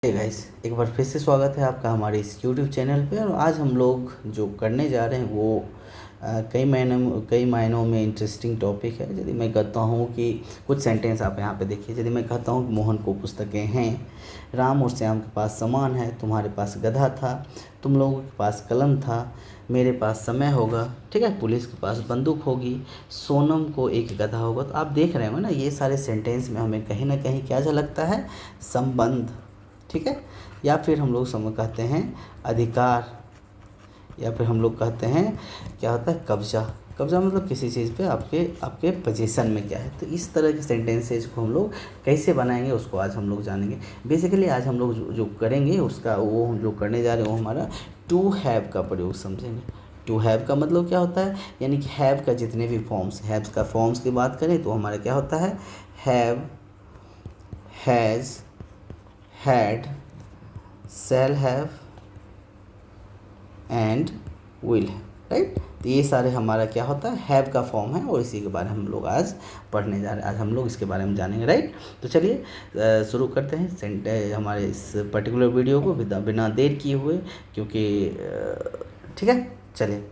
Hey guys, एक बार फिर से स्वागत है आपका हमारे इस यूट्यूब चैनल पे। और आज हम लोग जो करने जा रहे हैं वो कई मायनों में इंटरेस्टिंग टॉपिक है। यदि मैं कहता हूँ कि कुछ सेंटेंस आप यहाँ पे देखिए। यदि मैं कहता हूँ कि मोहन को पुस्तकें हैं, राम और श्याम के पास सामान है, तुम्हारे पास गधा था, तुम लोगों के पास कलम था, मेरे पास समय होगा, ठीक है, पुलिस के पास बंदूक होगी, सोनम को एक गधा होगा। तो आप देख रहे हो ना, ये सारे सेंटेंस में हमें कहीं ना कहीं क्या झलकता है, संबंध, ठीक है। या फिर हम लोग कहते हैं अधिकार, या फिर हम लोग कहते हैं क्या होता है, कब्जा। कब्जा मतलब किसी चीज़ पे आपके आपके पोजीशन में क्या है। तो इस तरह के सेंटेंसेज को हम लोग कैसे बनाएंगे उसको आज हम लोग जानेंगे। बेसिकली आज हम लोग जो करेंगे उसका वो हम जो करने जा रहे हैं वो हमारा टू हैव का प्रयोग समझेंगे। टू हैव का मतलब क्या होता है, यानी कि हैव का जितने भी फॉर्म्स, हैव्स का फॉर्म्स की बात करें तो हमारा क्या होता है, have, has, had, shall have and will have, right. तो ये सारे हमारा क्या होता है, हैव का फॉर्म है और इसी के बारे में हम लोग आज पढ़ने जा रहे हैं। आज हम लोग इसके बारे में जानेंगे, राइट। तो चलिए शुरू करते हैं हमारे इस पर्टिकुलर वीडियो को बिना देर किए हुए, क्योंकि ठीक है। चलिए,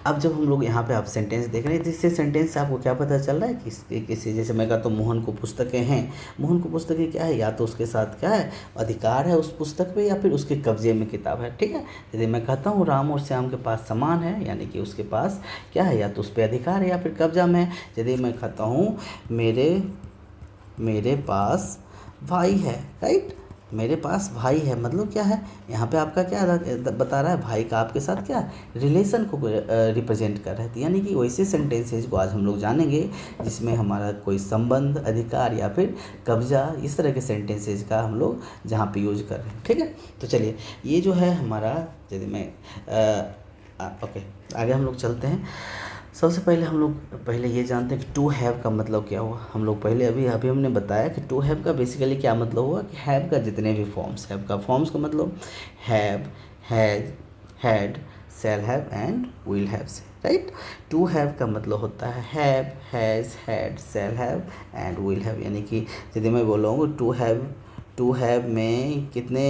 अब जब हम लोग यहाँ पे आप सेंटेंस देख रहे हैं, जिससे सेंटेंस से आपको क्या पता चल रहा है कि किसी, जैसे मैं कहता हूँ मोहन को पुस्तकें हैं, मोहन को पुस्तकें क्या है, या तो उसके साथ क्या है, अधिकार है उस पुस्तक पे, या फिर उसके कब्जे में किताब है, ठीक है। यदि मैं कहता हूँ राम और श्याम के पास सामान है, यानी कि उसके पास क्या है, या तो उस पर अधिकार है या फिर कब्जा में है। यदि मैं कहता हूँ मेरे पास भाई है, राइट, मेरे पास भाई है मतलब क्या है, यहाँ पे आपका क्या बता रहा है, भाई का आपके साथ क्या रिलेशन को रिप्रेजेंट कर रहा है। यानी कि वैसे सेंटेंसेज को आज हम लोग जानेंगे जिसमें हमारा कोई संबंध, अधिकार या फिर कब्जा, इस तरह के सेंटेंसेज का हम लोग जहाँ पे यूज कर रहे हैं, ठीक है। तो चलिए, ये जो है हमारा, यदि मैं ओके आगे हम लोग चलते हैं। सबसे पहले हम लोग पहले ये जानते हैं कि टू हैव का मतलब क्या हुआ। हम लोग पहले अभी हमने बताया कि टू हैव का बेसिकली क्या मतलब हुआ कि हैव का जितने भी फॉर्म्स, हैव का फॉर्म्स का मतलब have, has, had, shall have and will have से, राइट। टू हैव का मतलब होता है have, has, had, shall have and will have. यानी कि यदि मैं बोलूँगा टू हैव में कितने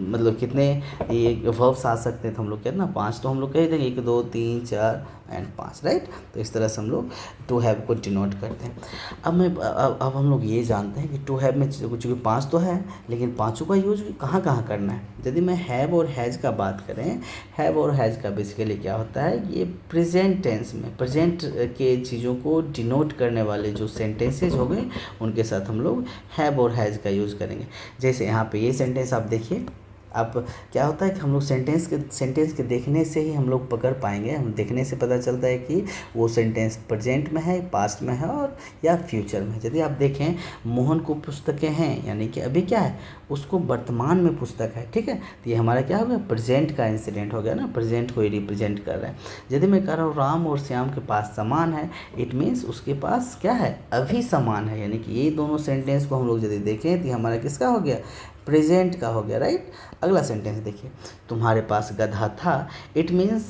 मतलब कितने ये वर्ब्स आ सकते हैं, तो हम लोग कहते हैं ना 5, तो हम लोग कह देंगे 1 2 3 4 एंड 5, राइट। तो इस तरह से हम लोग टू हैव को डिनोट करते हैं। अब हम लोग ये जानते हैं कि टू हैव में चूँकि 5 तो है, लेकिन पाँचों का यूज कहाँ कहाँ करना है। यदि मैं हैव और हैज़ का बात करें, हैव और हैज़ का बेसिकली क्या होता है, ये प्रेजेंट टेंस में प्रेजेंट के चीज़ों को डिनोट करने वाले जो सेंटेंसेज हो गए उनके साथ हम लोग हैव और हैज़ का यूज़ करेंगे। जैसे यहाँ पे ये सेंटेंस आप देखिए, आप क्या होता है कि हम लोग सेंटेंस के देखने से ही हम लोग पकड़ पाएंगे, हम देखने से पता चलता है कि वो सेंटेंस प्रेजेंट में है, पास्ट में है और या फ्यूचर में। यदि आप देखें मोहन को पुस्तकें हैं, यानी कि अभी क्या है, उसको वर्तमान में पुस्तक है, ठीक है। तो ये हमारा क्या हो गया, प्रेजेंट का इंसिडेंट हो गया ना, प्रेजेंट को ही रिप्रेजेंट कर रहा है। यदि मैं कह रहा हूँ राम और श्याम के पास सामान है, इट मीन्स उसके पास क्या है, अभी सामान है। यानी कि ये दोनों सेंटेंस को हम लोग यदि देखें तो हमारा किसका हो गया, प्रेजेंट का हो गया, राइट। अगला सेंटेंस देखिए, तुम्हारे पास गधा था, इट मीन्स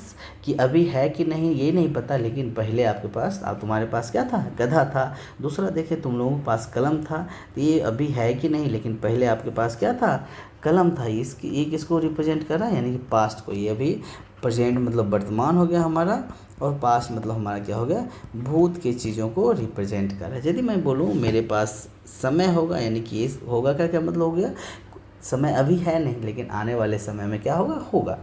कि अभी है कि नहीं ये नहीं पता, लेकिन पहले आपके पास तुम्हारे पास क्या था, गधा था। दूसरा देखिए, तुम लोगों के पास कलम था, तो ये अभी है कि नहीं, लेकिन पहले आपके पास क्या था, कलम था। ये किसको रिप्रेजेंट कर रहा है, यानी कि पास्ट को। ये अभी प्रेजेंट मतलब वर्तमान हो गया हमारा, और पास्ट मतलब हमारा क्या हो गया, भूत की चीज़ों को रिप्रेजेंट कर रहा है। यदि मैं बोलूँ मेरे पास समय होगा, यानी कि ये होगा का क्या मतलब हो गया, समय अभी है नहीं लेकिन आने वाले समय में क्या होगा।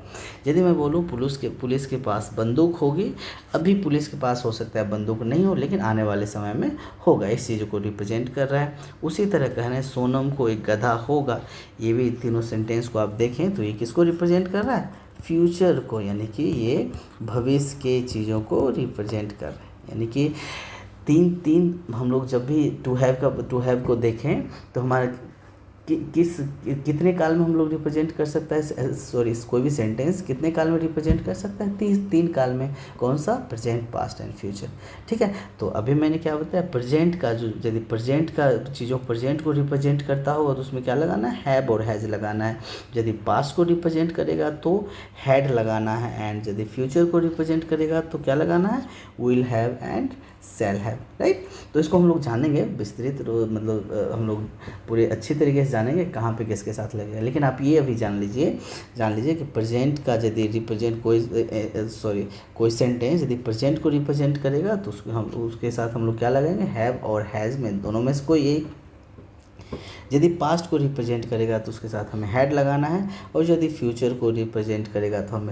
यदि मैं बोलूँ पुलिस के पास बंदूक होगी, अभी पुलिस के पास हो सकता है बंदूक नहीं हो, लेकिन आने वाले समय में होगा, इस चीज़ को रिप्रेजेंट कर रहा है। उसी तरह कहना सोनम को एक गधा होगा, ये भी तीनों सेंटेंस को आप देखें तो ये किसको रिप्रेजेंट कर रहा है, फ्यूचर को, यानी कि ये भविष्य के चीज़ों को रिप्रेजेंट कर रहा है। यानी कि तीन हम लोग जब भी टू हैव को देखें तो हमारा कितने काल में हम लोग रिप्रेजेंट कर सकता है, सॉरी, कोई भी सेंटेंस कितने काल में रिप्रेजेंट कर सकता है, तीन काल में। कौन सा, प्रेजेंट, पास्ट एंड फ्यूचर, ठीक है। तो अभी मैंने क्या बताया, प्रेजेंट का जो, यदि प्रेजेंट का चीज़ों प्रेजेंट को रिप्रेजेंट करता होगा तो उसमें क्या लगाना है, हैव और हैज़ लगाना है। यदि पास्ट को रिप्रेजेंट करेगा तो हैड लगाना है, एंड यदि फ्यूचर को रिप्रेजेंट करेगा तो क्या लगाना है, will have and shall have, right. तो इसको हम लोग जानेंगे विस्तृत, मतलब हम लोग पूरे अच्छी तरीके से जानेंगे कहाँ पे किसके साथ लगेगा। लेकिन आप ये अभी जान लीजिए कि प्रेजेंट का यदि रिप्रेजेंट कोई सेंटेंस यदि प्रेजेंट को रिप्रेजेंट करेगा तो उसके साथ हम लोग क्या लगाएंगे, हैव और हैज़ में दोनों में से कोई एक। यदि पास्ट को रिप्रेजेंट करेगा तो उसके साथ हमें हैड लगाना है, और यदि फ्यूचर को रिप्रेजेंट करेगा तो हम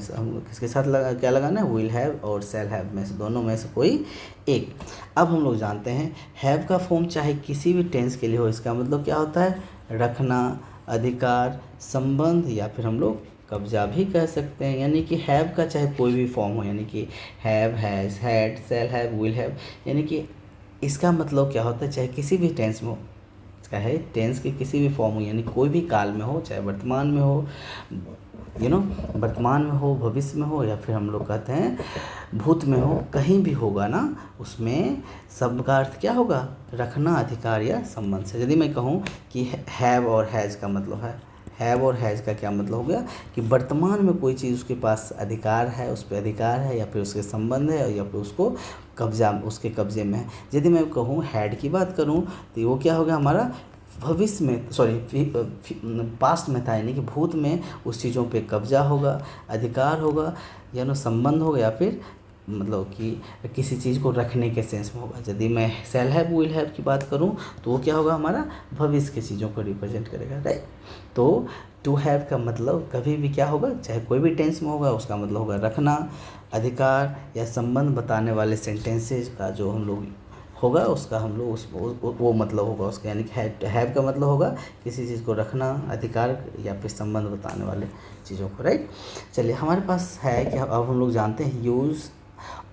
किसके साथ क्या लगाना है, विल हैव और शैल हैव में से दोनों में से कोई एक। अब हम लोग जानते हैं हैव का फॉर्म चाहे किसी भी टेंस के लिए हो, इसका मतलब क्या होता है, रखना, अधिकार, संबंध या फिर हम लोग कब्जा भी कह सकते हैं। यानी कि हैव का चाहे कोई भी फॉर्म हो, यानी कि have, has, had, shall have, will have, यानी कि इसका मतलब क्या होता है, चाहे किसी भी टेंस में हो, चाहे टेंस के किसी भी फॉर्म हो, यानी कोई भी काल में हो, चाहे वर्तमान में हो, वर्तमान में हो, भविष्य में हो, या फिर हम लोग कहते हैं भूत में हो, कहीं भी होगा ना, उसमें सब का अर्थ क्या होगा, रखना, अधिकार या संबंध से। यदि मैं कहूँ कि हैव और हैज़ का मतलब है, हैव और हैज़ का क्या मतलब हो गया कि वर्तमान में कोई चीज़ उसके पास अधिकार है, उस पर अधिकार है, या फिर उसके संबंध है, या फिर उसको उसके कब्जे में है। यदि मैं कहूँ हैड की बात करूँ तो वो क्या हो गया हमारा, भविष्य में पास्ट में था, यानी कि भूत में उस चीज़ों पे कब्जा होगा, अधिकार होगा, या संबंध होगा, या फिर मतलब कि किसी चीज़ को रखने के सेंस में होगा। यदि मैं शैल हैव, विल हैव की बात करूं तो वो क्या होगा, हमारा भविष्य की चीज़ों को रिप्रेजेंट करेगा, राइट। तो टू हैव का मतलब कभी भी क्या होगा, चाहे कोई भी टेंस में होगा, उसका मतलब होगा रखना, अधिकार या संबंध बताने वाले सेंटेंसेज का जो हम लोग होगा उसका हम लोग वो मतलब होगा उसका, यानी कि हैव का मतलब होगा किसी चीज़ को रखना, अधिकार या फिर संबंध बताने वाले चीज़ों को, राइट। चलिए हमारे पास है कि अब हम लोग जानते हैं use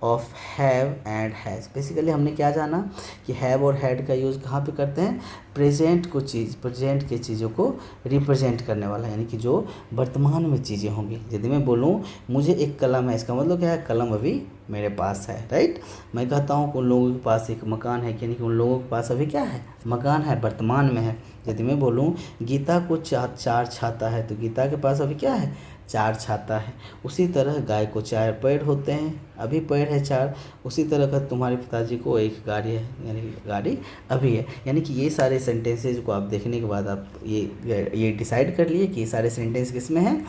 of have and has. Basically हमने क्या जाना कि हैव और हैड का यूज़ कहाँ पे करते हैं, प्रेजेंट की चीज़ों को रिप्रेजेंट करने वाला, यानी कि जो वर्तमान में चीज़ें होंगी। यदि मैं बोलूँ मुझे एक कलम है, इसका मतलब क्या है, कलम अभी मेरे पास है, राइट। मैं कहता हूँ कि उन लोगों के पास एक मकान है, यानी कि उन लोगों के पास अभी क्या है, मकान है, वर्तमान में है। यदि मैं बोलूँ गीता को 4 छाता है, तो गीता के पास अभी क्या है, 4 छाता है। उसी तरह गाय को 4 पैर होते हैं, अभी पैर है 4। उसी तरह का तुम्हारे पिताजी को एक गाड़ी है, यानी कि गाड़ी अभी है। यानी कि ये सारे सेंटेंसेज को आप देखने के बाद आप ये डिसाइड कर लिए कि ये सारे सेंटेंस किस में हैं,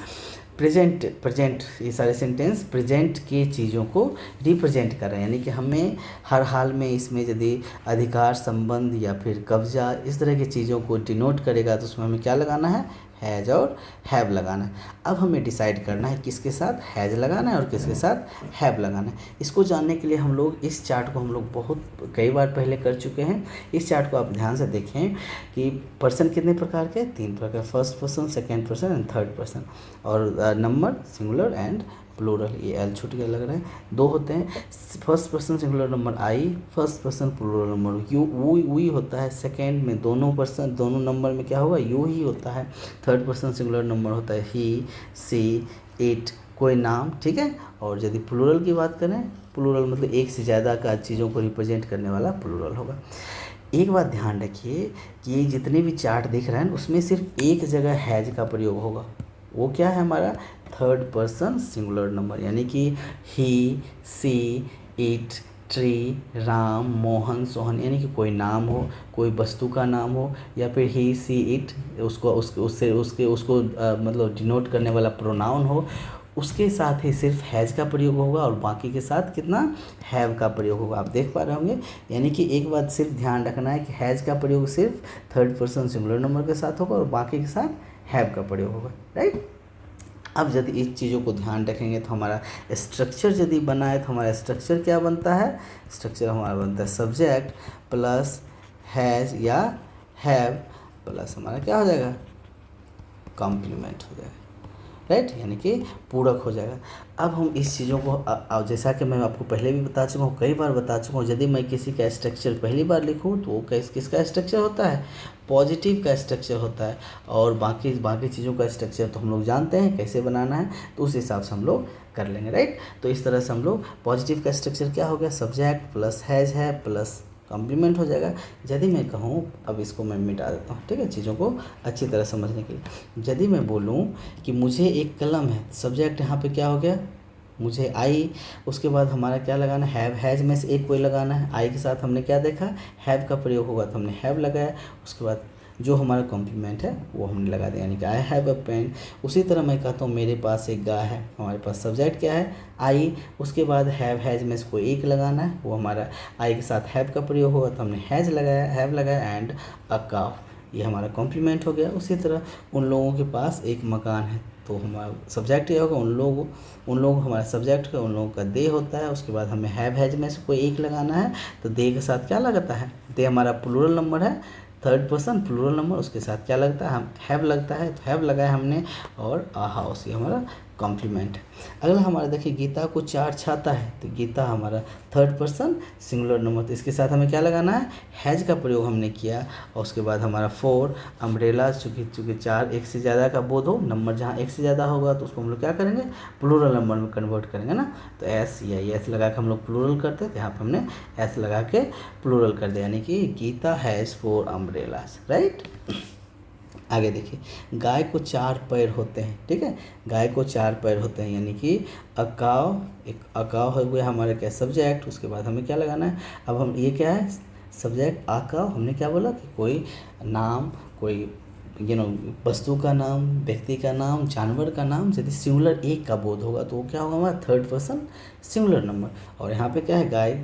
प्रेजेंट ये सारे सेंटेंस प्रेजेंट की चीज़ों को रिप्रेजेंट कर रहे हैं। यानी कि हमें हर हाल में इसमें यदि अधिकार, संबंध या फिर कब्जा इस तरह की चीज़ों को डिनोट करेगा तो उसमें हमें क्या लगाना है, हैज़ और हैव लगाना है। अब हमें डिसाइड करना है किसके साथ हैज़ लगाना है और किसके साथ हैव लगाना है। इसको जानने के लिए हम लोग इस चार्ट को हम लोग बहुत कई बार पहले कर चुके हैं। इस चार्ट को आप ध्यान से देखें कि पर्सन कितने प्रकार के, 3 प्रकार, first person, second person and third person, और नंबर सिंगुलर एंड प्लूरल। ये एल छूट गया लग रहा है, 2 होते हैं। First person singular number I, first person plural number you, we होता है। सेकेंड में दोनों नंबर में क्या होगा, यू ही होता है। थर्ड पर्सन सिंगुलर नंबर होता है ही, सी, इट, कोई नाम, ठीक है। और यदि प्लूरल की बात करें, प्लूरल मतलब एक से ज़्यादा का चीज़ों को रिप्रेजेंट करने वाला प्लूरल होगा। एक बात ध्यान रखिए कि ये जितने भी चार्ट दिख रहे हैं उसमें सिर्फ एक जगह हैज का प्रयोग होगा, वो क्या है हमारा, थर्ड पर्सन सिंगुलर नंबर, यानी कि ही, सी, इट, ट्री, राम, मोहन, सोहन, यानी कि कोई नाम हो, कोई वस्तु का नाम हो, या फिर ही, सी, इट उसको मतलब डिनोट करने वाला प्रोनाउन हो, उसके साथ ही सिर्फ हैज़ का प्रयोग होगा और बाकी के साथ कितना, हैव का प्रयोग होगा। आप देख पा रहे होंगे। यानी कि एक बात सिर्फ ध्यान रखना है कि हैज़ का प्रयोग सिर्फ थर्ड पर्सन सिंगुलर नंबर के साथ होगा और बाकी के साथ हैव का प्रयोग होगा, राइट। अब यदि इस चीज़ों को ध्यान रखेंगे तो हमारा स्ट्रक्चर यदि बना है तो हमारा स्ट्रक्चर क्या बनता है, स्ट्रक्चर हमारा बनता है सब्जेक्ट प्लस हैज़ या हैव प्लस हमारा क्या हो जाएगा, कॉम्प्लीमेंट हो जाएगा, राइट, यानी कि पूरक हो जाएगा। अब हम इस चीज़ों को जैसा कि मैं आपको पहले भी बता चुका हूँ, कई बार बता चुका हूँ, यदि मैं किसी का स्ट्रक्चर पहली बार लिखूँ तो वो किसका स्ट्रक्चर होता है, पॉजिटिव का स्ट्रक्चर होता है। और बाकी चीज़ों का स्ट्रक्चर तो हम लोग जानते हैं कैसे बनाना है, तो उस हिसाब से हम लोग कर लेंगे, राइट। तो इस तरह से हम लोग पॉजिटिव का स्ट्रक्चर क्या हो गया, सब्जेक्ट प्लस हैज़ है प्लस कॉम्प्लीमेंट हो जाएगा। यदि मैं कहूँ, अब इसको मैं मिटा देता हूँ, ठीक है, चीज़ों को अच्छी तरह समझने के लिए। यदि मैं बोलूँ कि मुझे एक कलम है, सब्जेक्ट यहाँ पे क्या हो गया, मुझे आई, उसके बाद हमारा क्या लगाना है, हैव, हैज़ में से एक कोई लगाना है। आई के साथ हमने क्या देखा, हैव का प्रयोग होगा तो हमने हैव लगाया। उसके बाद जो हमारा कॉम्प्लीमेंट है वो हमने लगा दिया, यानी कि आई हैव अ पेन। उसी तरह मैं कहता हूँ मेरे पास एक गाय है, हमारे पास सब्जेक्ट क्या है, आई, उसके बाद हैव हैज में इसको एक लगाना है, वो हमारा आई के साथ हैव का प्रयोग होगा तो हमने हैज लगाया, हैव लगाया, एंड अ काव, ये हमारा कॉम्प्लीमेंट हो गया। उसी तरह उन लोगों के पास एक मकान है, तो हमारा सब्जेक्ट ये होगा उन लोगों हमारा सब्जेक्ट का, उन लोगों का दे होता है। उसके बाद हमें हैव हैज में से कोई एक लगाना है, तो दे के साथ क्या लगता है, दे हमारा प्लूरल नंबर है, थर्ड पर्सन प्लूरल नंबर, उसके साथ क्या लगता है, हम हैव लगता है, तो हैव लगाया हमने, और आ हाउस, ये हमारा कॉम्प्लीमेंट है। अगला हमारा देखिए, गीता को 4 छाता है, तो गीता हमारा थर्ड पर्सन सिंगुलर नंबर, तो इसके साथ हमें क्या लगाना है, हैज का प्रयोग हमने किया। और उसके बाद हमारा 4 अम्ब्रेला, चूँकि 4 एक से ज़्यादा का बोध हो, नंबर जहाँ एक से ज़्यादा होगा तो उसको हम लोग क्या करेंगे, प्लूरल नंबर में कन्वर्ट करेंगे ना, तो एस या एस लगा के हम लोग प्लूरल करते हैं, तो यहाँ पर हमने एस लगा के प्लूरल कर दिया, यानी कि गीता हैज़ 4 अम्ब्रेलास, राइट। आगे देखिए, गाय को 4 पैर होते हैं, ठीक है, गाय को 4 पैर होते हैं, यानी कि अकाव, एक अकाव हो गया हमारे क्या सब्जेक्ट। उसके बाद हमें क्या लगाना है, अब हम ये क्या है सब्जेक्ट अकाव, हमने क्या बोला कि कोई नाम, कोई वस्तु का नाम, व्यक्ति का नाम, जानवर का नाम, यदि सिंगुलर एक का बोध होगा तो वो क्या होगा हमारा थर्ड पर्सन सिंगुलर नंबर। और यहाँ पे क्या है, गाय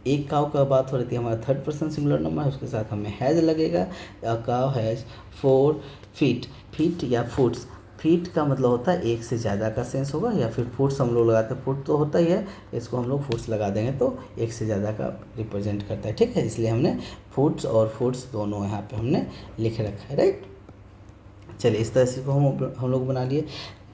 एक काव का बात हो रही थी, हमारा थर्ड पर्सन सिंगुलर नंबर है, उसके साथ हमें हैज लगेगा, अ काव हैज 4 फीट, फीट या फुट्स, फीट का मतलब होता है एक से ज़्यादा का सेंस होगा, या फिर फुट्स हम लोग लगाते हैं, फुट तो होता ही है, इसको हम लोग फुट्स लगा देंगे तो एक से ज़्यादा का रिप्रेजेंट करता है, ठीक है, इसलिए हमने फुट्स और फुट्स दोनों यहाँ पे हमने लिख रखा है, राइट। चलिए इस तरह से को हम लोग बना लिए।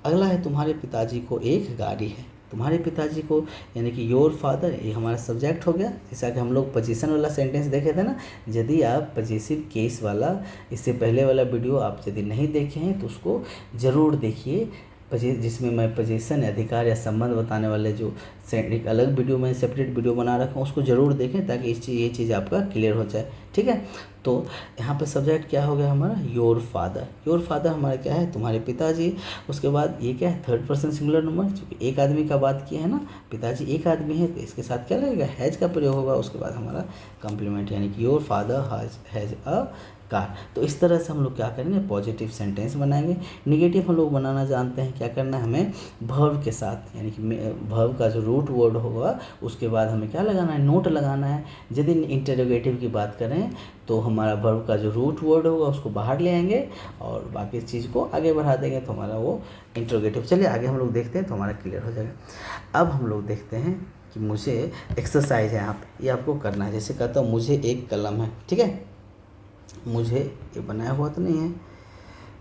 अगला है, तुम्हारे पिताजी को एक गाड़ी है, तुम्हारे पिताजी को, यानी कि योर फादर, ये हमारा सब्जेक्ट हो गया। जैसा कि हम लोग पोजीशन वाला सेंटेंस देखे थे ना, यदि आप पॉजिटिव केस वाला, इससे पहले वाला वीडियो आप यदि नहीं देखे हैं तो उसको ज़रूर देखिए, जिसमें मैं पोजीशन, अधिकार या संबंध बताने वाले जो एक अलग वीडियो में सेपरेट वीडियो बना रखा हूँ, उसको ज़रूर देखें ताकि ये चीज़ आपका क्लियर हो जाए, ठीक है। तो यहाँ पे सब्जेक्ट क्या हो गया हमारा, योर फादर, योर फादर हमारा क्या है, तुम्हारे पिताजी। उसके बाद ये क्या है, थर्ड पर्सन सिंगुलर नंबर, क्योंकि एक आदमी का बात किया है ना, पिताजी एक आदमी है, तो इसके साथ क्या लगेगा, हैज का प्रयोग होगा। उसके बाद हमारा कॉम्प्लीमेंट, यानी कि your father has a car. तो इस तरह से हम लोग क्या करेंगे, पॉजिटिव सेंटेंस बनाएंगे। निगेटिव हम लोग बनाना जानते हैं, क्या करना है हमें, वर्ब के साथ, यानी कि वर्ब का जो रूट वर्ड होगा उसके बाद हमें क्या लगाना है, नोट लगाना है। यदि इंटरोगेटिव की बात करें तो हमारा वर्ब का जो रूट वर्ड होगा उसको बाहर ले आएंगे और बाकी चीज़ को आगे बढ़ा देंगे, तो हमारा वो इंटरोगेटिव। चलिए आगे हम लोग देखते हैं तो हमारा क्लियर हो जाएगा। अब हम लोग देखते हैं कि मुझे एक्सरसाइज है यहाँ पे, ये आपको करना है। जैसे कहता हूँ मुझे एक कलम है, ठीक है, मुझे ये बनाया हुआ तो नहीं है,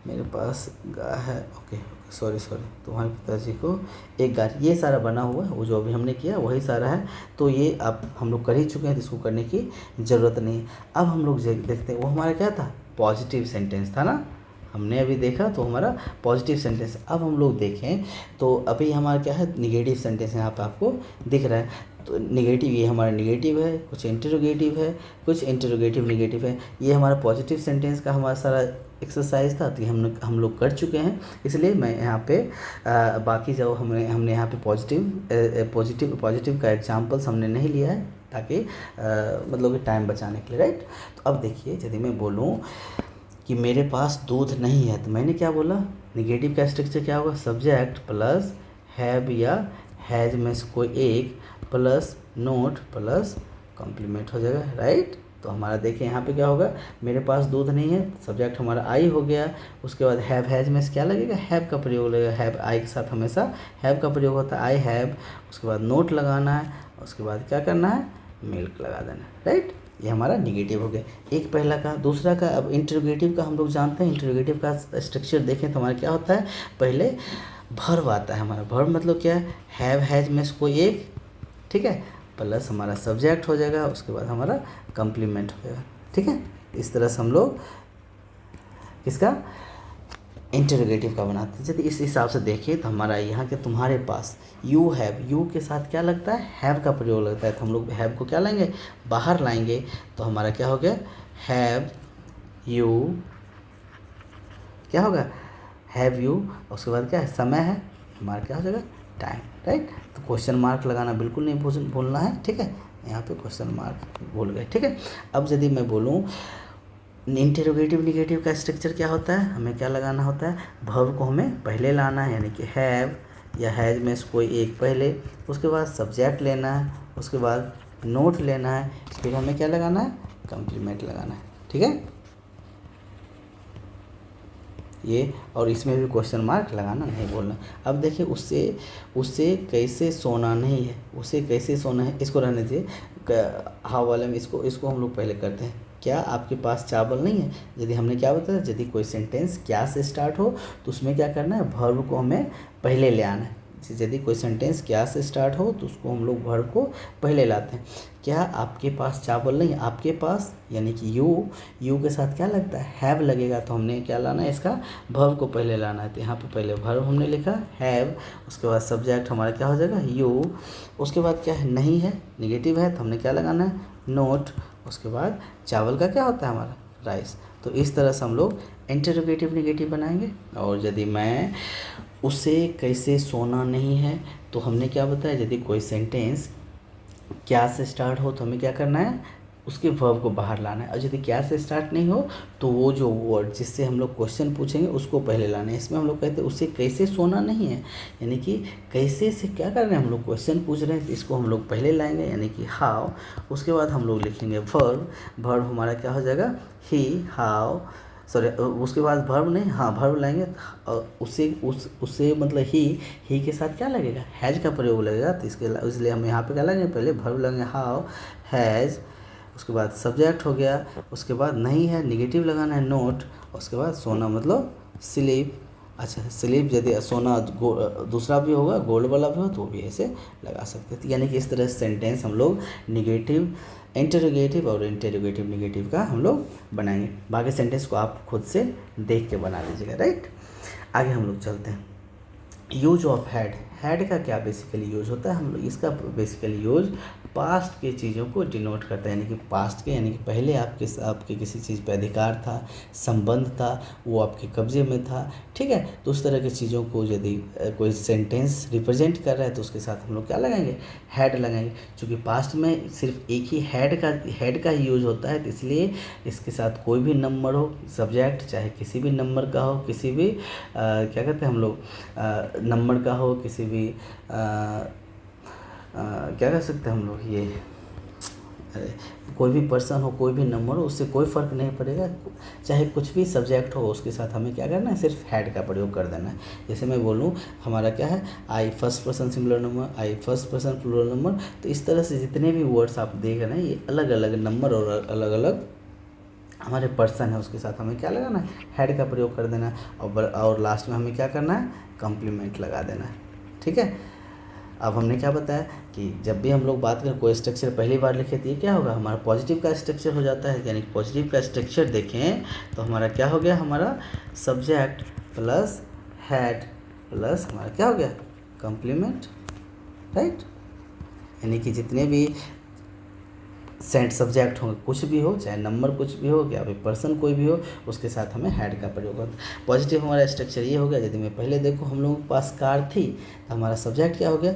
मेरे पास गाय है, ओके सॉरी, तुम्हारे पिताजी को एक गाय, ये सारा बना हुआ है, वो जो अभी हमने किया वही सारा है। तो ये अब हम लोग कर ही चुके हैं, तो इसको करने की ज़रूरत नहीं है। अब हम लोग देखते हैं, वो हमारा क्या था, पॉजिटिव सेंटेंस था ना, हमने अभी देखा तो हमारा पॉजिटिव सेंटेंस। अब हम लोग देखें तो अभी हमारा क्या है, निगेटिव सेंटेंस यहाँ पे आपको दिख रहा है। तो निगेटिव, ये हमारा निगेटिव है, कुछ इंटरोगेटिव है, कुछ इंटरोगेटिव निगेटिव है। ये हमारा पॉजिटिव सेंटेंस का हमारा सारा एक्सरसाइज था, तो हम लोग कर चुके हैं। इसलिए मैं यहाँ पे बाकी जो हमने यहाँ पे पॉजिटिव का एग्जाम्पल्स हमने नहीं लिया है, ताकि मतलब कि टाइम बचाने के लिए, राइट। तो अब देखिए, यदि मैं बोलूँ कि मेरे पास दूध नहीं है, तो मैंने क्या बोला, निगेटिव का स्ट्रक्चर क्या होगा, सब्जेक्ट प्लस हैव या हैज में से कोई एक प्लस नोट प्लस कॉम्प्लीमेंट हो जाएगा, राइट। तो हमारा देखिए यहाँ पे क्या होगा, मेरे पास दूध नहीं है, सब्जेक्ट हमारा आई हो गया। उसके बाद हैव हैज में से क्या लगेगा, हैव का प्रयोग लगेगा, हैव आई के साथ हमेशा हैव का प्रयोग होता है, आई हैव। उसके बाद नोट लगाना है, उसके बाद क्या करना है, मिल्क लगा देना है, राइट। ये हमारा निगेटिव हो गया, एक पहला का। दूसरा का, अब इंटरोगेटिव का हम लोग जानते हैं। इंटरोगेटिव का स्ट्रक्चर देखें तो हमारा क्या होता है, पहले वर्ब आता है हमारा। वर्ब मतलब क्या है, हैव हैज में से कोई एक, ठीक है, प्लस हमारा सब्जेक्ट हो जाएगा, उसके बाद हमारा कॉम्प्लीमेंट हो जाएगा, ठीक है। इस तरह से हम लोग इसका इंटरोगेटिव का बनाते हैं। यदि इस हिसाब से देखिए तो हमारा यहाँ के तुम्हारे पास यू हैव, यू के साथ क्या लगता है, हैव का प्रयोग लगता है, तो हम लोग हैव को क्या लाएंगे, बाहर लाएंगे। तो हमारा क्या हो गया, हैव यू, क्या होगा, हैव यू। उसके बाद क्या है, समय है, हमारा क्या हो जाएगा, टाइम, राइट। तो क्वेश्चन मार्क लगाना बिल्कुल नहीं भूलना है, ठीक है। यहाँ पे क्वेश्चन मार्क भूल गए, ठीक है। अब यदि मैं बोलूँ इंटेरोगेटिव निगेटिव का स्ट्रक्चर क्या होता है, हमें क्या लगाना होता है, वर्ब को हमें पहले लाना है, यानी कि हैव या हैज में से कोई एक पहले, उसके बाद सब्जेक्ट लेना है, उसके बाद नोट लेना है, फिर हमें क्या लगाना है, कम्प्लीमेंट लगाना है। ठीक है ये, और इसमें भी क्वेश्चन मार्क लगाना नहीं बोलना। अब देखिए उससे उससे कैसे सोना नहीं है, उसे कैसे सोना है, इसको रहने दीजिए। हाँ वाले में इसको हम लोग पहले करते हैं। क्या आपके पास चावल नहीं है, यदि हमने क्या बताया, यदि कोई सेंटेंस क्या से स्टार्ट हो तो उसमें क्या करना है, वर्ब को हमें पहले ले आना है। यदि कोई सेंटेंस क्या से स्टार्ट हो तो उसको हम लोग वर्ब को पहले लाते हैं। क्या आपके पास चावल नहीं है, आपके पास यानी कि यू के साथ क्या लगता है, हैव लगेगा, तो हमने क्या लाना है, इसका वर्ब को पहले लाना है। तो यहाँ पे पहले वर्ब हमने लिखा हैव, उसके बाद सब्जेक्ट हमारा क्या हो जाएगा, यू, उसके बाद क्या है, नहीं है, निगेटिव है, तो हमने क्या लगाना है, नोट, उसके बाद चावल का क्या होता है हमारा, राइस। तो इस तरह से हम लोग इंटरोगेटिव निगेटिव बनाएंगे। और यदि मैं उसे कैसे सोना नहीं है, तो हमने क्या बताया, यदि कोई सेंटेंस क्या से स्टार्ट हो तो हमें क्या करना है, उसके वर्ब को बाहर लाना है। और यदि क्या से स्टार्ट नहीं हो तो वो जो वर्ड जिससे हम लोग क्वेश्चन पूछेंगे उसको पहले लाना है। इसमें हम लोग कहते हैं उसे कैसे सोना नहीं है, यानी कि कैसे से क्या कर रहे हैं, हम लोग क्वेश्चन पूछ रहे हैं तो इसको हम लोग पहले लाएंगे, यानी कि हाउ। उसके बाद हम लोग लिखेंगे वर्ब हमारा क्या हो जाएगा, ही, हाउ, सॉरी उसके बाद वर्ब नहीं, हाँ वर्ब लाएंगे, और उसे मतलब ही के साथ क्या लगेगा, हैज का प्रयोग लगेगा। तो इसलिए हम यहाँ पे क्या लगेंगे, पहले वर्ब लगेंगे हाउ, हैज, उसके बाद सब्जेक्ट हो गया, उसके बाद नहीं है, निगेटिव लगाना है, नोट, उसके बाद सोना मतलब स्लीप। अच्छा स्लीप, यदि सोना दूसरा भी होगा, गोल्ड वाला भी हो तो वो भी ऐसे लगा सकते हैं। यानी कि इस तरह से सेंटेंस हम लोग निगेटिव इंटरोगेटिव और इंटरोगेटिव निगेटिव का हम लोग बनाएंगे। बाकी सेंटेंस को आप खुद से देख के बना लीजिएगा, राइट। आगे हम लोग चलते हैं। यूज ऑफ हैड का क्या बेसिकली यूज होता है, हम लोग इसका बेसिकली यूज पास्ट के चीज़ों को डिनोट करता है, यानी कि पास्ट के, यानी कि पहले आपके किसी चीज़ पे अधिकार था, संबंध था, वो आपके कब्जे में था, ठीक है। तो उस तरह की चीज़ों को यदि कोई सेंटेंस रिप्रेजेंट कर रहा है तो उसके साथ हम लोग क्या लगाएंगे, हैड लगाएंगे। क्योंकि पास्ट में सिर्फ एक ही हैड का ही यूज होता है, तो इसलिए इसके साथ कोई भी नंबर हो, सब्जेक्ट चाहे किसी भी नंबर का हो, किसी भी क्या कहते हैं हम लोग, नंबर का हो, किसी भी क्या कह सकते हैं हम लोग, ये कोई भी पर्सन हो, कोई भी नंबर हो, उससे कोई फ़र्क नहीं पड़ेगा, चाहे कुछ भी सब्जेक्ट हो, उसके साथ हमें क्या करना है, सिर्फ हैड का प्रयोग कर देना है। जैसे मैं बोलूँ हमारा क्या है, आई first person singular number, I first person plural number, तो इस तरह से जितने भी वर्ड्स आप देख रहे हैं ये अलग अलग नंबर और अलग अलग हमारे पर्सन है, उसके साथ हमें क्या लगाना है, हैड का प्रयोग कर देना है। और लास्ट में हमें क्या करना है, कम्प्लीमेंट लगा देना है, ठीक है। अब हमने क्या बताया कि जब भी हम लोग बात करें कोई स्ट्रक्चर पहली बार लिखे तो ये क्या होगा, हमारा पॉजिटिव का स्ट्रक्चर हो जाता है। यानी पॉजिटिव का स्ट्रक्चर देखें तो हमारा क्या हो गया, हमारा सब्जेक्ट प्लस हैड प्लस हमारा क्या हो गया, कम्प्लीमेंट, राइट। यानी कि जितने भी सेंट सब्जेक्ट होंगे, कुछ भी हो, चाहे नंबर कुछ भी हो, या फिर पर्सन कोई भी हो, उसके साथ हमें हैड का प्रयोग करना है। पॉजिटिव हमारा स्ट्रक्चर ये हो गया, यदि मैं पहले देखो हम लोगों के पास कार थी तो हमारा सब्जेक्ट क्या हो गया,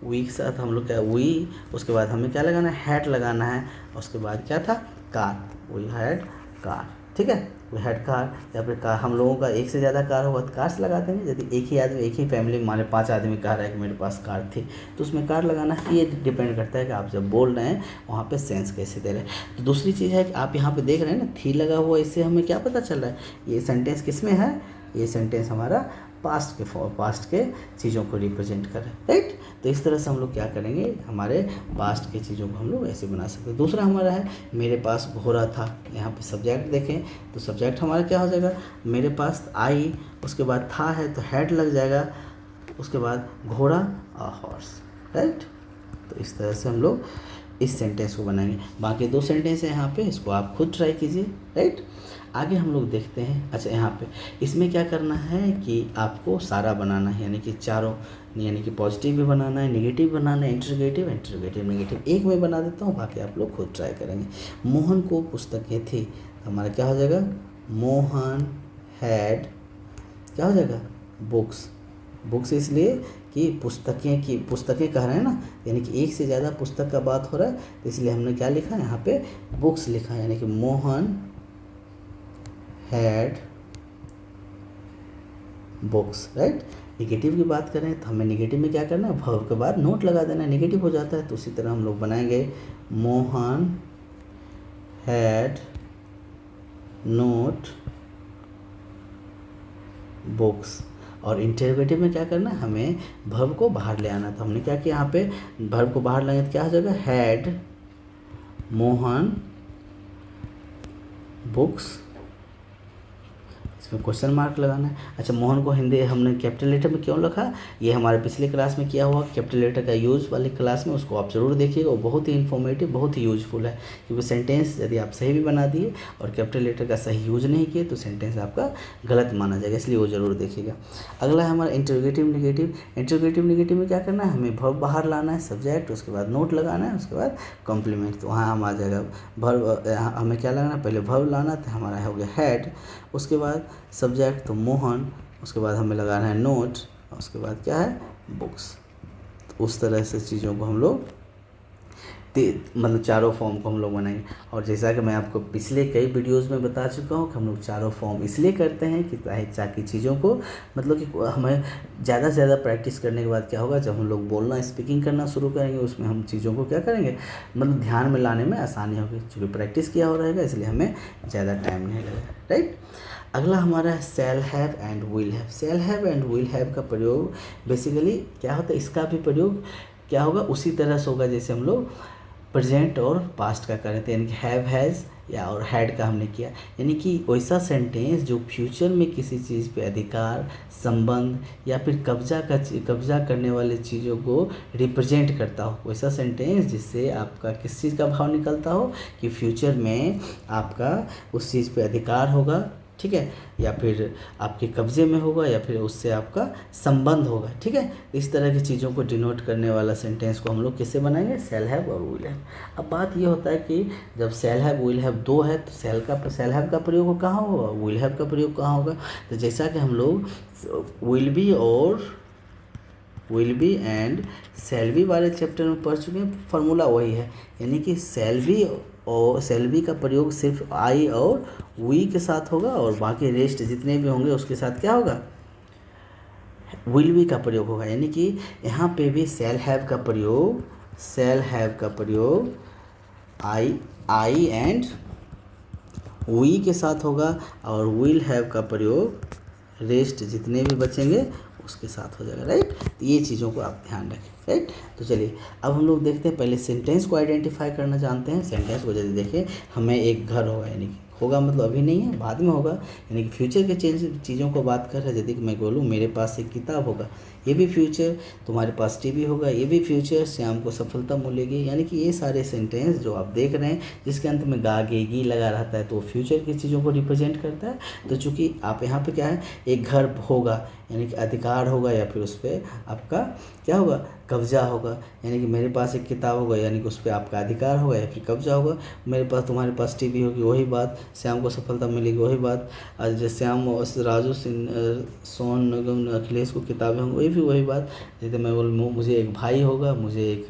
वी के साथ हम लोग क्या, वी, उसके बाद हमें क्या लगाना है, हैड लगाना है, उसके बाद क्या था, कार, वी हैड कार, ठीक है। वी हैड कार, या फिर कार हम लोगों का एक से ज़्यादा कार होगा तो कार्स लगा देंगे। यदि एक ही आदमी, एक ही फैमिली में हमारे 5 आदमी कह रहा है कि मेरे पास कार थी, तो उसमें कार लगाना है। ये डिपेंड करता है कि आप जब बोल रहे हैं वहाँ पे सेंस कैसे दे रहे हैं। तो दूसरी चीज़ है कि आप यहाँ पे देख रहे हैं ना, थी लगा हुआ, इससे हमें क्या पता चल रहा है, ये सेंटेंस किस में है, ये सेंटेंस हमारा पास्ट के चीज़ों को रिप्रेजेंट कर रहे हैं, राइट। तो इस तरह से हम लोग क्या करेंगे, हमारे पास्ट के चीज़ों को हम लोग ऐसे बना सकते हैं। दूसरा हमारा है, मेरे पास घोड़ा था, यहाँ पे सब्जेक्ट देखें तो सब्जेक्ट हमारा क्या हो जाएगा, मेरे पास आई, उसके बाद था है तो हैड लग जाएगा, उसके बाद घोड़ा और हॉर्स, राइट। तो इस तरह से हम लोग इस सेंटेंस को बनाएंगे। बाकी 2 सेंटेंस है यहाँ पे, इसको आप खुद ट्राई कीजिए, राइट। आगे हम लोग देखते हैं। अच्छा यहाँ पे इसमें क्या करना है कि आपको सारा बनाना है, यानी कि चारों, यानी कि पॉजिटिव भी बनाना है, नेगेटिव बनाना है, इंटरोगेटिव नेगेटिव। एक मैं बना देता हूँ, बाकी आप लोग खुद ट्राई करेंगे। मोहन को पुस्तकें थी, तो हमारा क्या हो जाएगा, मोहन हैड क्या हो जाएगा, बुक्स इसलिए कि पुस्तकें कह रहे हैं ना, यानी कि एक से ज़्यादा पुस्तक का बात हो रहा है, तो इसलिए हमने क्या लिखा, यहाँ पे बुक्स लिखा, यानी कि Mohan had books, right. Negative की बात करें तो हमें निगेटिव में क्या करना है, वर्ब के बाद नोट लगा देना है, निगेटिव हो जाता है। तो उसी तरह हम लोग बनाएंगे मोहन हैड नोट बुक्स। और इंटरोगेटिव में क्या करना है, हमें वर्ब को बाहर ले आना। तो हमने क्या किया, यहाँ पे वर्ब को बाहर लाएंगे तो क्या हो जाएगा, हैड मोहन बुक्स, इसमें क्वेश्चन मार्क लगाना है। अच्छा, मोहन को हिंदी हमने कैपिटल लेटर में क्यों लिखा, ये हमारे पिछले क्लास में किया हुआ कैपिटल लेटर का यूज़ वाली क्लास में, उसको आप जरूर देखिएगा, वो बहुत ही इन्फॉर्मेटिव, बहुत ही यूजफुल है। क्योंकि सेंटेंस यदि आप सही भी बना दिए और कैपिटल लेटर का सही यूज नहीं किए तो सेंटेंस आपका गलत माना जाएगा, इसलिए वो जरूर देखिएगा। अगला है हमारा इंटरोगेटिव निगेटिव। इंटरोगेटिव निगेटिव में क्या करना है, हमें वर्ब बाहर लाना है, सब्जेक्ट, उसके बाद नोट लगाना है, उसके बाद कॉम्प्लीमेंट। तो वहाँ हम आ जाएगा वर्ब, हमें क्या लगाना है, पहले वर्ब लाना था, हमारा हो गया हैड, उसके बाद सब्जेक्ट तो मोहन, उसके बाद हमें लगाना है नोट, और उसके बाद क्या है, बुक्स। तो उस तरह से चीज़ों को हम लोग मतलब चारों फॉर्म को हम लोग बनाएंगे। और जैसा कि मैं आपको पिछले कई वीडियोस में बता चुका हूँ कि हम लोग चारों फॉर्म इसलिए करते हैं कि ताकि चीज़ों को मतलब कि हमें ज़्यादा से ज़्यादा प्रैक्टिस करने के बाद क्या होगा, जब हम लोग बोलना स्पीकिंग करना शुरू करेंगे उसमें हम चीज़ों को क्या करेंगे, मतलब ध्यान में लाने में आसानी होगी, क्योंकि प्रैक्टिस किया हो रहेगा, इसलिए हमें ज़्यादा टाइम नहीं लगेगा, राइट। अगला हमारा है shall have and will have. Shall have and will have का प्रयोग बेसिकली क्या होता है, इसका भी प्रयोग क्या होगा, उसी तरह से होगा जैसे हम लोग प्रेजेंट और पास्ट का कर रहे थे, यानी कि हैव हैज़ या और हैड का हमने किया, यानी कि वैसा सेंटेंस जो फ्यूचर में किसी चीज़ पे अधिकार, संबंध या फिर कब्जा करने वाले चीज़ों को रिप्रेजेंट करता हो, वैसा सेंटेंस जिससे आपका किस चीज़ का भाव निकलता हो कि फ्यूचर में आपका उस चीज़ पे अधिकार होगा, ठीक है, या फिर आपके कब्जे में होगा, या फिर उससे आपका संबंध होगा, ठीक है। इस तरह की चीज़ों को डिनोट करने वाला सेंटेंस को हम लोग किससे बनाएंगे, शैल हैव और विल हैव। अब बात ये होता है कि जब शैल हैव विल हैव दो है तो शैल हैव का प्रयोग कहाँ होगा, विल हैव का प्रयोग कहाँ होगा। तो जैसा कि हम लोग will be and shall be वाले चैप्टर में पढ़ चुके हैं, फार्मूला वही है, यानी कि शैल बी का प्रयोग सिर्फ आई और वी के साथ होगा, और बाकी रेस्ट जितने भी होंगे उसके साथ क्या होगा, विल बी का प्रयोग होगा। यानी कि यहाँ पे भी शैल हैव का प्रयोग आई एंड वी के साथ होगा, और विल हैव का प्रयोग रेस्ट जितने भी बचेंगे उसके साथ हो जाएगा, राइट। तो ये चीज़ों को आप ध्यान रखें, राइट। तो चलिए अब हम लोग देखते हैं, पहले सेंटेंस को आइडेंटिफाई करना जानते हैं। सेंटेंस को यदि देखें, हमें एक घर होगा, यानी कि होगा मतलब अभी नहीं है, बाद में होगा, यानी कि फ्यूचर के चीज़ों को बात कर रहे हैं। यदि मैं बोलूँ मेरे पास एक किताब होगा, ये भी फ्यूचर, तुम्हारे पास टीवी होगा, ये भी फ्यूचर, श्याम को सफलता मिलेगी, यानी कि ये सारे सेंटेंस जो आप देख रहे हैं जिसके अंत में गा गे गी लगा रहता है तो फ्यूचर की चीज़ों को रिप्रेजेंट करता है। तो चूँकि आप यहाँ पे क्या है, एक घर होगा यानी कि अधिकार होगा, या फिर उस पर आपका क्या होगा, कब्जा होगा, यानी कि मेरे पास एक किताब होगा यानी कि उस पर आपका अधिकार होगा या फिर कब्जा होगा। तुम्हारे पास टीवी होगी, वही बात, श्याम को सफलता मिलेगी, वही बात। जैसे श्याम राजू सोहन निगम अखिलेश को किताबें होंगी, वही बात। जैसे मैं बोलूँ मुझे एक भाई होगा, मुझे एक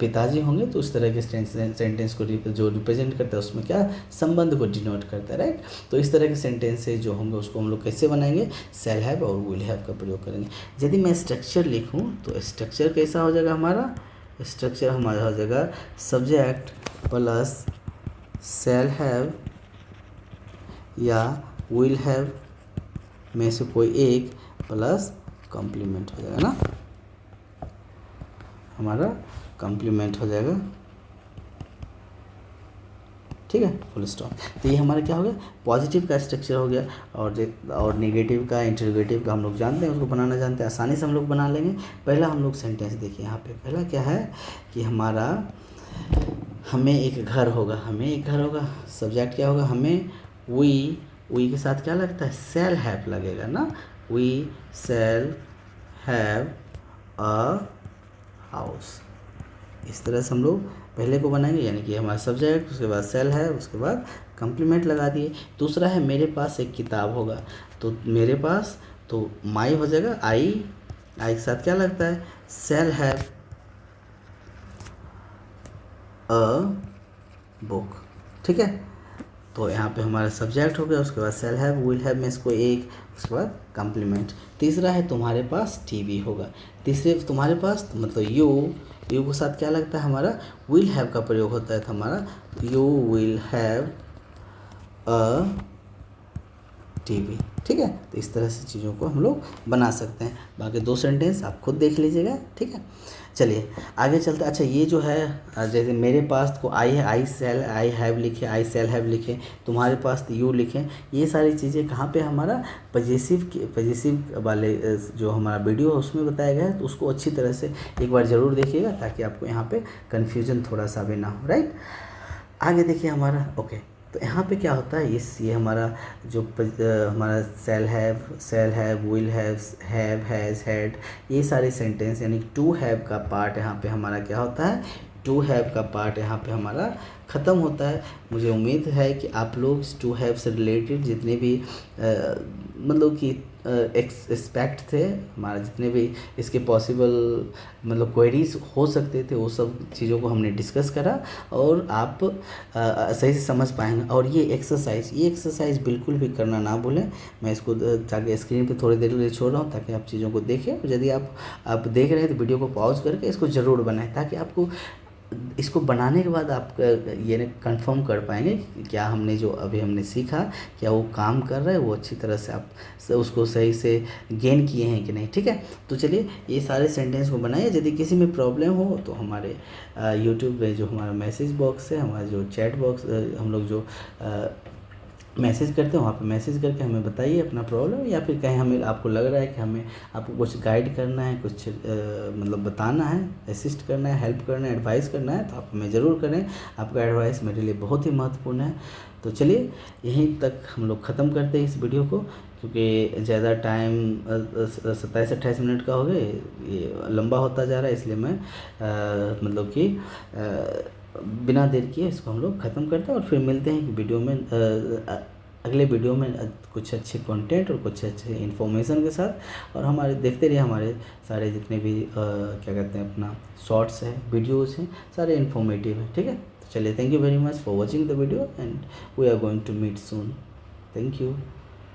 पिताजी होंगे, तो उस तरह के सेंटेंस को जो रिप्रेजेंट करता है उसमें क्या संबंध को डिनोट करता है, राइट। तो इस तरह के सेंटेंसेज जो होंगे उसको हम लोग कैसे बनाएंगे, शैल हैव और विल हैव का प्रयोग करेंगे। यदि मैं स्ट्रक्चर लिखूं तो स्ट्रक्चर कैसा हो जाएगा, हमारा स्ट्रक्चर हमारा हो जाएगा सब्जेक्ट प्लस शैल हैव या विल हैव में से कोई एक प्लस कॉम्प्लीमेंट हो जाएगा ना, हमारा कॉम्प्लीमेंट हो जाएगा, ठीक है, फुल स्टॉप। तो ये हमारा क्या हो गया, पॉजिटिव का स्ट्रक्चर हो गया। और नेगेटिव का, इंटरोगेटिव का हम लोग जानते हैं, उसको बनाना जानते हैं, आसानी से हम लोग बना लेंगे। पहला हम लोग सेंटेंस देखिए, यहाँ पे पहला क्या है कि हमें एक घर होगा, सब्जेक्ट क्या होगा, हमें वी के साथ क्या लगता है, शैल हैव लगेगा ना, we shall have a house. इस तरह से हम लोग पहले को बनाएंगे, यानी कि हमारा सब्जेक्ट, उसके बाद शैल है, उसके बाद कॉम्प्लीमेंट लगा दिए। दूसरा है मेरे पास एक किताब होगा, तो मेरे पास तो माई हो जाएगा, आई के साथ क्या लगता है, शैल हैव अ बुक, ठीक है। तो यहाँ पे हमारा सब्जेक्ट हो गया, उसके बाद सेल हैव, विल हैव में इसको एक, उसके बाद कम्प्लीमेंट। तीसरा है तुम्हारे पास टीवी होगा। तीसरे तुम्हारे पास मतलब यू के साथ क्या लगता है हमारा विल हैव का प्रयोग होता है, तो हमारा you will have a TV. ठीक है, तो इस तरह से चीज़ों को हम लोग बना सकते हैं। बाकी 2 सेंटेंस आप खुद देख लीजिएगा। ठीक है, चलिए आगे चलते हैं। अच्छा, ये जो है जैसे मेरे पास को आई है, आई हैव लिखे, आई सेल हैव लिखे, तुम्हारे पास यू लिखें, ये सारी चीज़ें कहाँ पे हमारा पजेसिव वाले जो हमारा वीडियो है उसमें बताया गया है, तो उसको अच्छी तरह से एक बार ज़रूर देखिएगा ताकि आपको यहाँ पे कन्फ्यूजन थोड़ा सा भी ना हो। राइट, आगे देखिए हमारा ओके। तो यहाँ पे क्या होता है, ये हमारा जो हमारा shall have, will have, has, had, ये सारे सेंटेंस यानी टू हैव का पार्ट यहाँ पे हमारा क्या होता है, टू हैव का पार्ट यहाँ पे हमारा ख़त्म होता है। मुझे उम्मीद है कि आप लोग इस टू हैव से रिलेटेड जितने भी मतलब कि एक्सपेक्ट थे, हमारा जितने भी इसके पॉसिबल मतलब क्वेरीज हो सकते थे, वो सब चीज़ों को हमने डिस्कस करा और आप सही से समझ पाएंगे। और ये एक्सरसाइज बिल्कुल भी करना ना भूलें। मैं इसको ताकि स्क्रीन पे थोड़ी देर के लिए छोड़ रहा हूँ ताकि आप चीज़ों को देखें। यदि आप देख रहे हैं तो वीडियो को पॉज करके इसको ज़रूर बनाएं ताकि आपको इसको बनाने के बाद आप ये कंफर्म कर पाएंगे कि क्या हमने हमने सीखा क्या वो काम कर रहा है, वो अच्छी तरह से आप उसको सही से गेन किए हैं कि नहीं। ठीक है, तो चलिए ये सारे सेंटेंस को बनाइए। यदि किसी में प्रॉब्लम हो तो हमारे यूट्यूब पे जो हमारा मैसेज बॉक्स है, हमारा जो चैट बॉक्स हम लोग जो मैसेज करते हैं वहाँ पे मैसेज करके हमें बताइए अपना प्रॉब्लम, या फिर कहीं हमें आपको लग रहा है कि हमें आपको कुछ गाइड करना है, कुछ मतलब बताना है, असिस्ट करना है, हेल्प करना है, एडवाइस करना है, तो आप हमें ज़रूर करें। आपका एडवाइस मेरे लिए बहुत ही महत्वपूर्ण है। तो चलिए यहीं तक हम लोग ख़त्म करते हैं इस वीडियो को, क्योंकि ज़्यादा टाइम 27-28 मिनट का हो गए, ये लंबा होता जा रहा है, इसलिए मैं मतलब कि बिना देर किए इसको हम लोग ख़त्म करते हैं और फिर मिलते हैं कि वीडियो में अगले वीडियो में कुछ अच्छे कंटेंट और कुछ अच्छे इन्फॉर्मेशन के साथ। और हमारे देखते रहिए, हमारे सारे जितने भी क्या कहते हैं अपना शॉर्ट्स हैं, वीडियोस हैं, सारे इन्फॉर्मेटिव हैं। ठीक है, तो चलिए, thank you very much for watching the video and we are going to meet soon. Thank you.